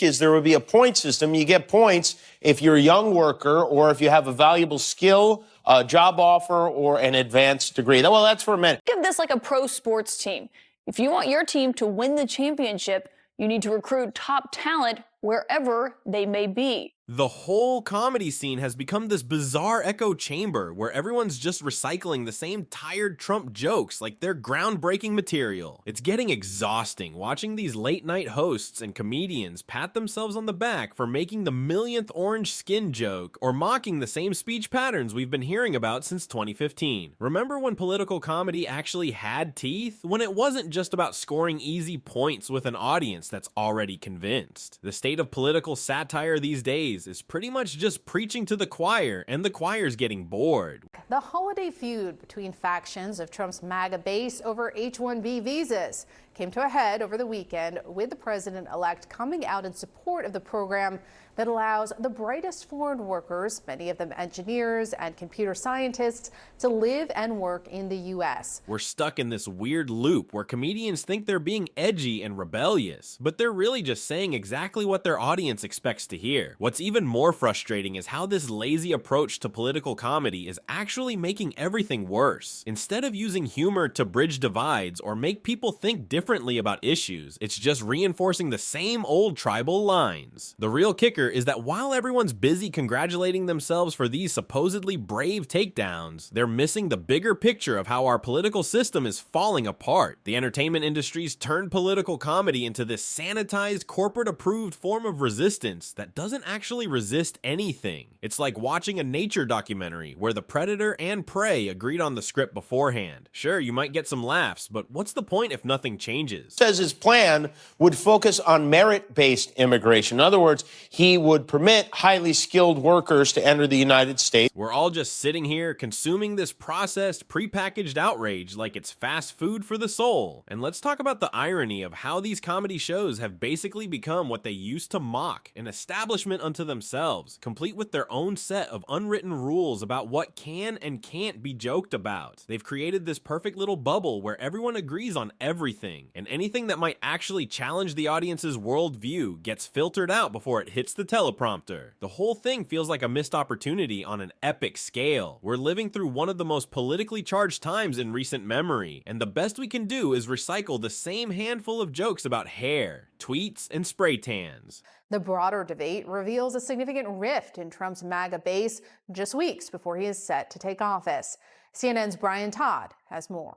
is there would be a point system. You get points if you're a young worker or if you have a valuable skill, a job offer, or an advanced degree. Well, that's for a minute. Think of this like a pro sports team. If you want your team to win the championship, you need to recruit top talent wherever they may be. The whole comedy scene has become this bizarre echo chamber where everyone's just recycling the same tired Trump jokes like they're groundbreaking material. It's getting exhausting watching these late night hosts and comedians pat themselves on the back for making the millionth orange skin joke or mocking the same speech patterns we've been hearing about since 2015. Remember when political comedy actually had teeth? When it wasn't just about scoring easy points with an audience that's already convinced. The state of political satire these days is pretty much just preaching to the choir, and the choir's getting bored. The holiday feud between factions of Trump's MAGA base over H-1B visas came to a head over the weekend, with the president-elect coming out in support of the program that allows the brightest foreign workers, many of them engineers and computer scientists, to live and work in the U.S. We're stuck in this weird loop where comedians think they're being edgy and rebellious, but they're really just saying exactly what their audience expects to hear. What's even more frustrating is how this lazy approach to political comedy is actually making everything worse. Instead of using humor to bridge divides or make people think differently about issues, it's just reinforcing the same old tribal lines. The real kicker is that while everyone's busy congratulating themselves for these supposedly brave takedowns, they're missing the bigger picture of how our political system is falling apart. The entertainment industry's turned political comedy into this sanitized, corporate-approved form of resistance that doesn't actually resist anything. It's like watching a nature documentary where the predator and prey agreed on the script beforehand. Sure, you might get some laughs, but what's the point if nothing changes? Says his plan would focus on merit-based immigration. In other words, he would permit highly skilled workers to enter the United States. We're all just sitting here consuming this processed, prepackaged outrage like it's fast food for the soul. And let's talk about the irony of how these comedy shows have basically become what they used to mock, an establishment unto themselves, complete with their own set of unwritten rules about what can and can't be joked about. They've created this perfect little bubble where everyone agrees on everything, and anything that might actually challenge the audience's worldview gets filtered out before it hits the teleprompter. The whole thing feels like a missed opportunity on an epic scale. We're living through one of the most politically charged times in recent memory, and the best we can do is recycle the same handful of jokes about hair, tweets, and spray tans. The broader debate reveals a significant rift in Trump's MAGA base just weeks before he is set to take office. CNN's Brian Todd has more.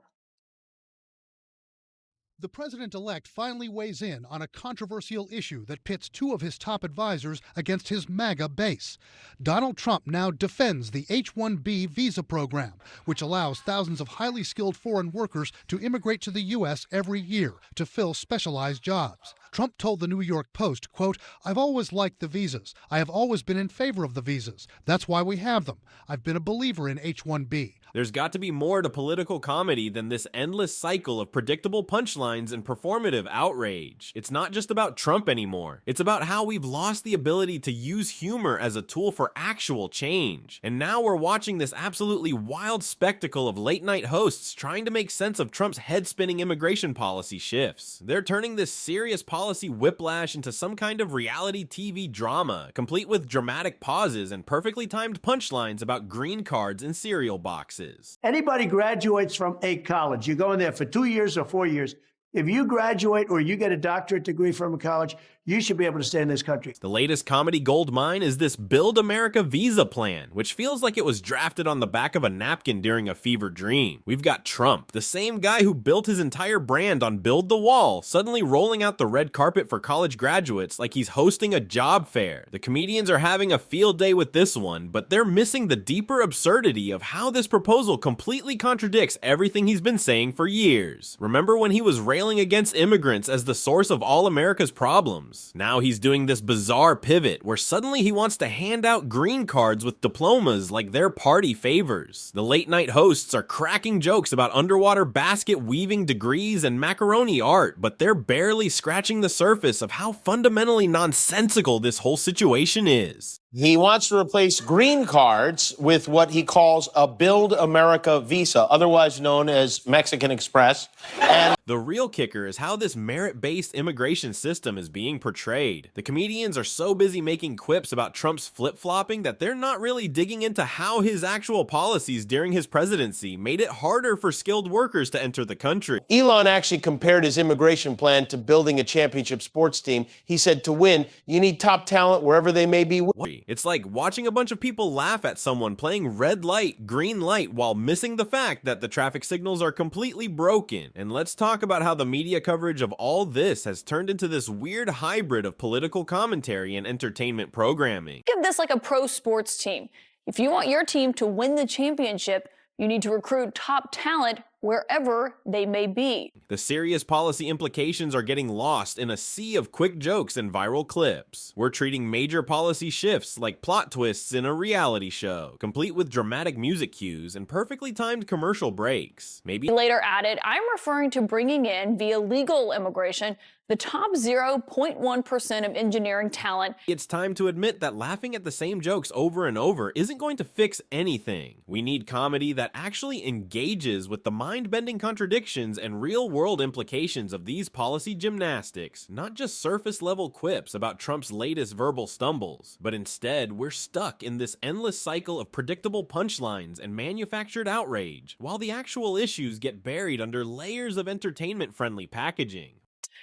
The president-elect finally weighs in on a controversial issue that pits two of his top advisors against his MAGA base. Donald Trump now defends the H-1B visa program, which allows thousands of highly skilled foreign workers to immigrate to the U.S. every year to fill specialized jobs. Trump told the New York Post, quote, "I've always liked the visas. I have always been in favor of the visas. That's why we have them. I've been a believer in H-1B. There's got to be more to political comedy than this endless cycle of predictable punchlines and performative outrage. It's not just about Trump anymore. It's about how we've lost the ability to use humor as a tool for actual change. And now we're watching this absolutely wild spectacle of late-night hosts trying to make sense of Trump's head-spinning immigration policy shifts. They're turning this serious policy whiplash into some kind of reality TV drama, complete with dramatic pauses and perfectly timed punchlines about green cards and cereal boxes. Anybody graduates from a college, you go in there for 2 years or 4 years. If you graduate or you get a doctorate degree from a college, you should be able to stay in this country. The latest comedy gold mine is this Build America visa plan, which feels like it was drafted on the back of a napkin during a fever dream. We've got Trump, the same guy who built his entire brand on Build the Wall, suddenly rolling out the red carpet for college graduates like he's hosting a job fair. The comedians are having a field day with this one, but they're missing the deeper absurdity of how this proposal completely contradicts everything he's been saying for years. Remember when he was railing against immigrants as the source of all America's problems? Now he's doing this bizarre pivot where suddenly he wants to hand out green cards with diplomas like they're party favors. The late night hosts are cracking jokes about underwater basket weaving degrees and macaroni art, but they're barely scratching the surface of how fundamentally nonsensical this whole situation is. He wants to replace green cards with what he calls a Build America visa, otherwise known as Mexican Express. And the real kicker is how this merit-based immigration system is being portrayed. The comedians are so busy making quips about Trump's flip-flopping that they're not really digging into how his actual policies during his presidency made it harder for skilled workers to enter the country. Elon actually compared his immigration plan to building a championship sports team. He said to win, you need top talent wherever they may be. It's like watching a bunch of people laugh at someone playing red light, green light while missing the fact that the traffic signals are completely broken. And let's talk about how the media coverage of all this has turned into this weird hybrid of political commentary and entertainment programming. Think of this like a pro sports team. If you want your team to win the championship, you need to recruit top talent wherever they may be. The serious policy implications are getting lost in a sea of quick jokes and viral clips. We're treating major policy shifts like plot twists in a reality show, complete with dramatic music cues and perfectly timed commercial breaks. Maybe He later added, I'm referring to bringing in, via legal immigration, the top 0.1% of engineering talent. It's time to admit that laughing at the same jokes over and over isn't going to fix anything. We need comedy that actually engages with the mind-bending contradictions and real-world implications of these policy gymnastics, not just surface-level quips about Trump's latest verbal stumbles, but instead we're stuck in this endless cycle of predictable punchlines and manufactured outrage, while the actual issues get buried under layers of entertainment-friendly packaging.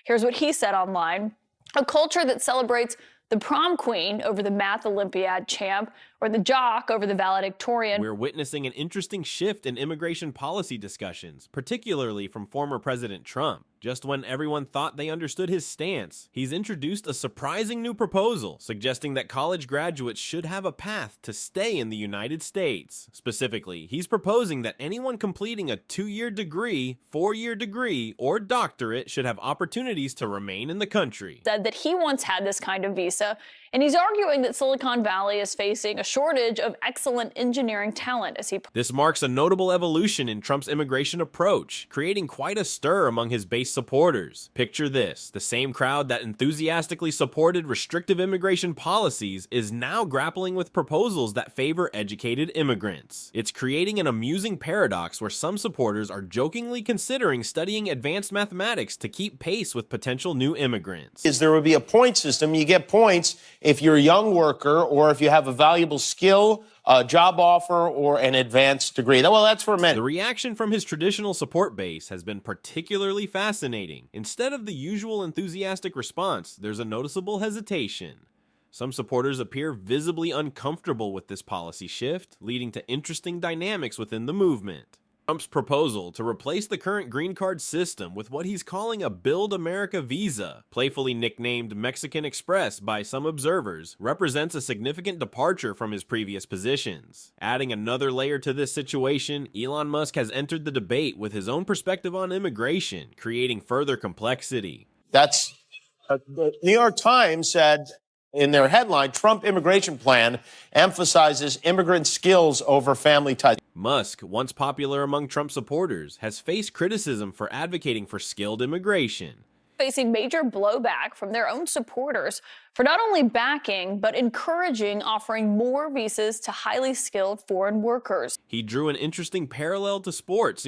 Here's what he said online. A culture that celebrates the prom queen over the math Olympiad champ, or the jock over the valedictorian. We're witnessing an interesting shift in immigration policy discussions, particularly from former President Trump. Just when everyone thought they understood his stance, he's introduced a surprising new proposal suggesting that college graduates should have a path to stay in the United States. Specifically, he's proposing that anyone completing a 2-year degree, 4-year degree, or doctorate should have opportunities to remain in the country. Said that he once had this kind of visa, and he's arguing that Silicon Valley is facing a shortage of excellent engineering talent, as he This marks a notable evolution in Trump's immigration approach, creating quite a stir among his base supporters. Picture this, the same crowd that enthusiastically supported restrictive immigration policies is now grappling with proposals that favor educated immigrants. It's creating an amusing paradox where some supporters are jokingly considering studying advanced mathematics to keep pace with potential new immigrants. There would be a point system. You get points if you're a young worker or if you have a valuable skill, a job offer, or an advanced degree. Well, that's for men. The reaction from his traditional support base has been particularly fascinating. Instead of the usual enthusiastic response, there's a noticeable hesitation. Some supporters appear visibly uncomfortable with this policy shift, leading to interesting dynamics within the movement. Trump's proposal to replace the current green card system with what he's calling a Build America visa, playfully nicknamed Mexican Express by some observers, represents a significant departure from his previous positions. Adding another layer to this situation, Elon Musk has entered the debate with his own perspective on immigration, creating further complexity. That's the New York Times said in their headline, Trump immigration plan emphasizes immigrant skills over family ties. Musk, once popular among Trump supporters, has faced criticism for advocating for skilled immigration. facing major blowback from their own supporters for not only backing, but encouraging offering more visas to highly skilled foreign workers. He drew an interesting parallel to sports,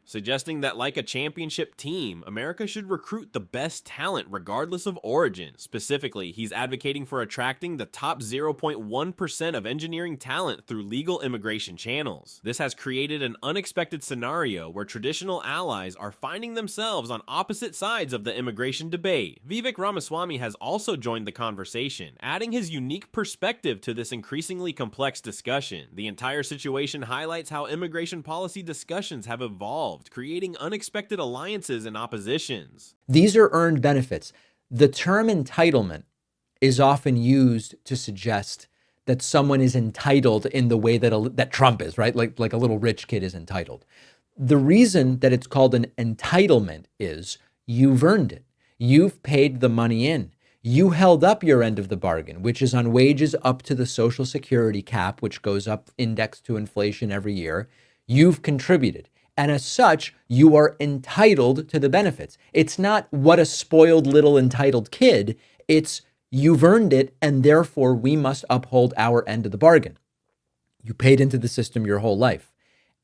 suggesting that like a championship team, America should recruit the best talent regardless of origin. Specifically, he's advocating for attracting the top 0.1% of engineering talent through legal immigration channels. This has created an unexpected scenario where traditional allies are finding themselves on opposite sides of the immigration debate. Vivek Ramaswamy has also joined the conversation, adding his unique perspective to this increasingly complex discussion. The entire situation highlights how immigration policy discussions have evolved, creating unexpected alliances and oppositions. These are earned benefits. The term entitlement is often used to suggest that someone is entitled in the way that Trump is, right? Like a little rich kid is entitled. The reason that it's called an entitlement is you've earned it. You've paid the money in. You held up your end of the bargain, which is on wages up to the Social Security cap, which goes up indexed to inflation every year. You've contributed. And as such, you are entitled to the benefits. It's not what a spoiled little entitled kid. It's You've earned it, and therefore we must uphold our end of the bargain. You paid into the system your whole life.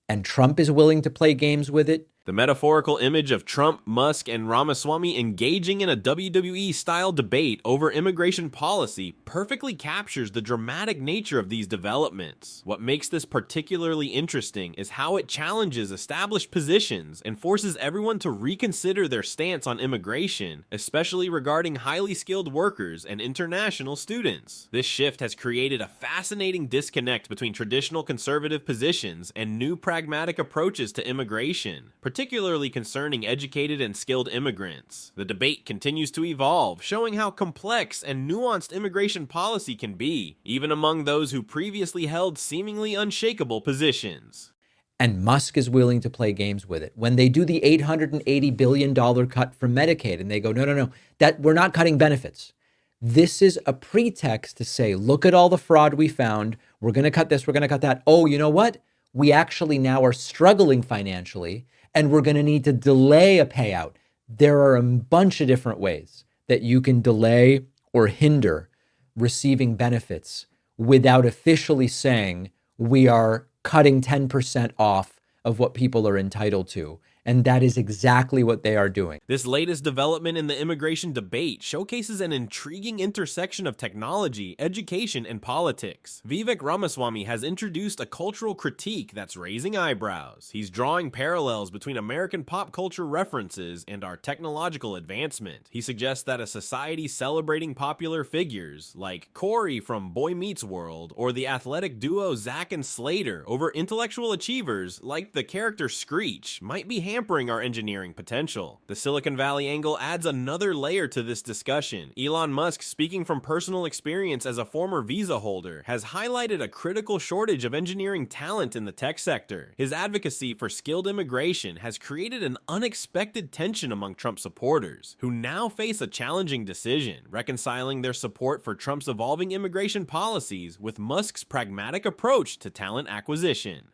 And Trump is willing to play games with it. The metaphorical image of Trump, Musk, and Ramaswamy engaging in a WWE-style debate over immigration policy perfectly captures the dramatic nature of these developments. What makes this particularly interesting is how it challenges established positions and forces everyone to reconsider their stance on immigration, especially regarding highly skilled workers and international students. This shift has created a fascinating disconnect between traditional conservative positions and new pragmatic approaches to immigration, particularly concerning educated and skilled immigrants. The debate continues to evolve, showing how complex and nuanced immigration policy can be, even among those who previously held seemingly unshakable positions. And Musk is willing to play games with it. When they do the $880 billion cut from Medicaid and they go, no, that we're not cutting benefits. This is a pretext to say, look at all the fraud we found. We're going to cut this, we're going to cut that. Oh, you know what? We actually now are struggling financially, and we're going to need to delay a payout. There are a bunch of different ways that you can delay or hinder receiving benefits without officially saying we are cutting 10% off of what people are entitled to. And that is exactly what they are doing. This latest development in the immigration debate showcases an intriguing intersection of technology, education, and politics. Vivek Ramaswamy has introduced a cultural critique that's raising eyebrows. He's drawing parallels between American pop culture references and our technological advancement. He suggests that a society celebrating popular figures like Corey from Boy Meets World or the athletic duo Zach and Slater over intellectual achievers like the character Screech might be hampering our engineering potential. The Silicon Valley angle adds another layer to this discussion. Elon Musk, speaking from personal experience as a former visa holder, has highlighted a critical shortage of engineering talent in the tech sector. His advocacy for skilled immigration has created an unexpected tension among Trump supporters, who now face a challenging decision, reconciling their support for Trump's evolving immigration policies with Musk's pragmatic approach to talent acquisition.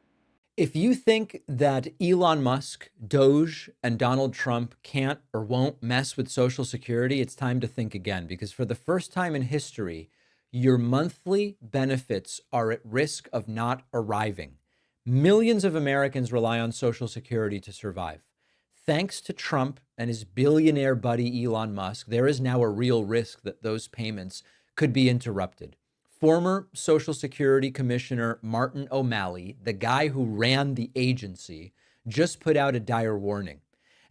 If you think that Elon Musk, Doge, and Donald Trump can't or won't mess with Social Security, it's time to think again, because for the first time in history, your monthly benefits are at risk of not arriving. Millions of Americans rely on Social Security to survive. Thanks to Trump and his billionaire buddy Elon Musk, there is now a real risk that those payments could be interrupted. Former Social Security Commissioner Martin O'Malley, the guy who ran the agency, just put out a dire warning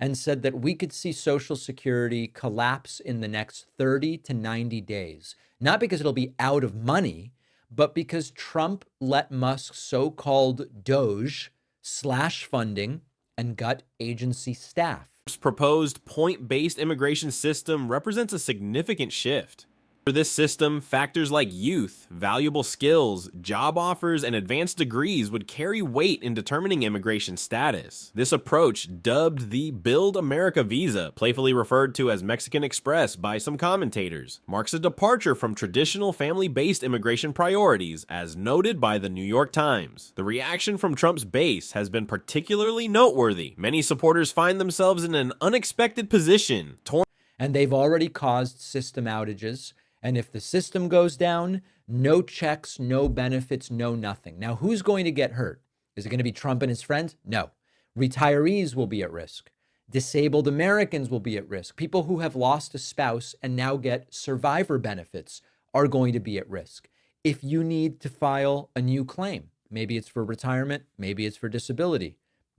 and said that we could see Social Security collapse in the next 30 to 90 days, not because it'll be out of money, but because Trump let Musk's so-called Doge slash funding and gut agency staff. Trump's proposed point-based immigration system represents a significant shift. For this system, factors like youth, valuable skills, job offers, and advanced degrees would carry weight in determining immigration status. This approach, dubbed the Build America Visa, playfully referred to as Mexican Express by some commentators, marks a departure from traditional family-based immigration priorities, as noted by the New York Times. The reaction from Trump's base has been particularly noteworthy. Many supporters find themselves in an unexpected position, and they've already caused system outages. And if the system goes down, no checks, no benefits, no nothing. Now, who's going to get hurt? Is it going to be Trump and his friends? No. Retirees will be at risk. Disabled Americans will be at risk. People who have lost a spouse and now get survivor benefits are going to be at risk. If you need to file a new claim, maybe it's for retirement, maybe it's for disability,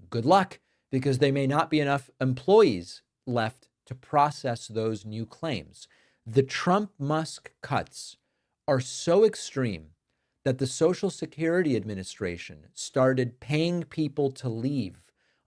good luck, because there may not be enough employees left to process those new claims. The Trump-Musk cuts are so extreme that the Social Security Administration started paying people to leave,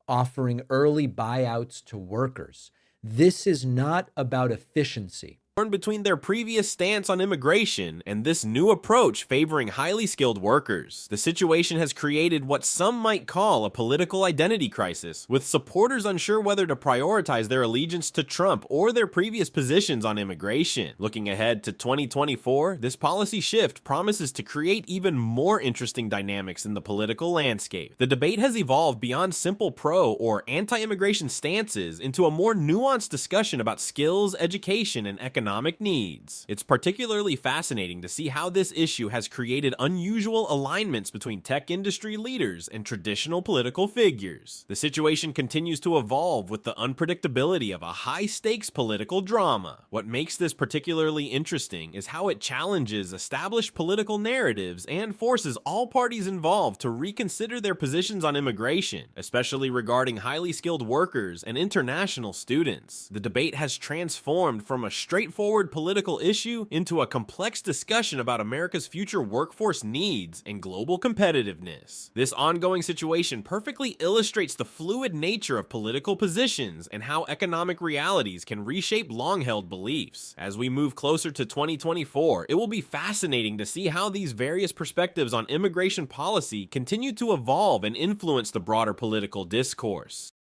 offering early buyouts to workers. This is not about efficiency. Between their previous stance on immigration and this new approach favoring highly skilled workers. The situation has created what some might call a political identity crisis, with supporters unsure whether to prioritize their allegiance to Trump or their previous positions on immigration. Looking ahead to 2024, this policy shift promises to create even more interesting dynamics in the political landscape. The debate has evolved beyond simple pro or anti-immigration stances into a more nuanced discussion about skills, education, and economic economic needs. It's particularly fascinating to see how this issue has created unusual alignments between tech industry leaders and traditional political figures. The situation continues to evolve with the unpredictability of a high-stakes political drama. What makes this particularly interesting is how it challenges established political narratives and forces all parties involved to reconsider their positions on immigration, especially regarding highly skilled workers and international students. The debate has transformed from a straightforward political issue into a complex discussion about America's future workforce needs and global competitiveness. This ongoing situation perfectly illustrates the fluid nature of political positions and how economic realities can reshape long-held beliefs. As we move closer to 2024, it will be fascinating to see how these various perspectives on immigration policy continue to evolve and influence the broader political discourse.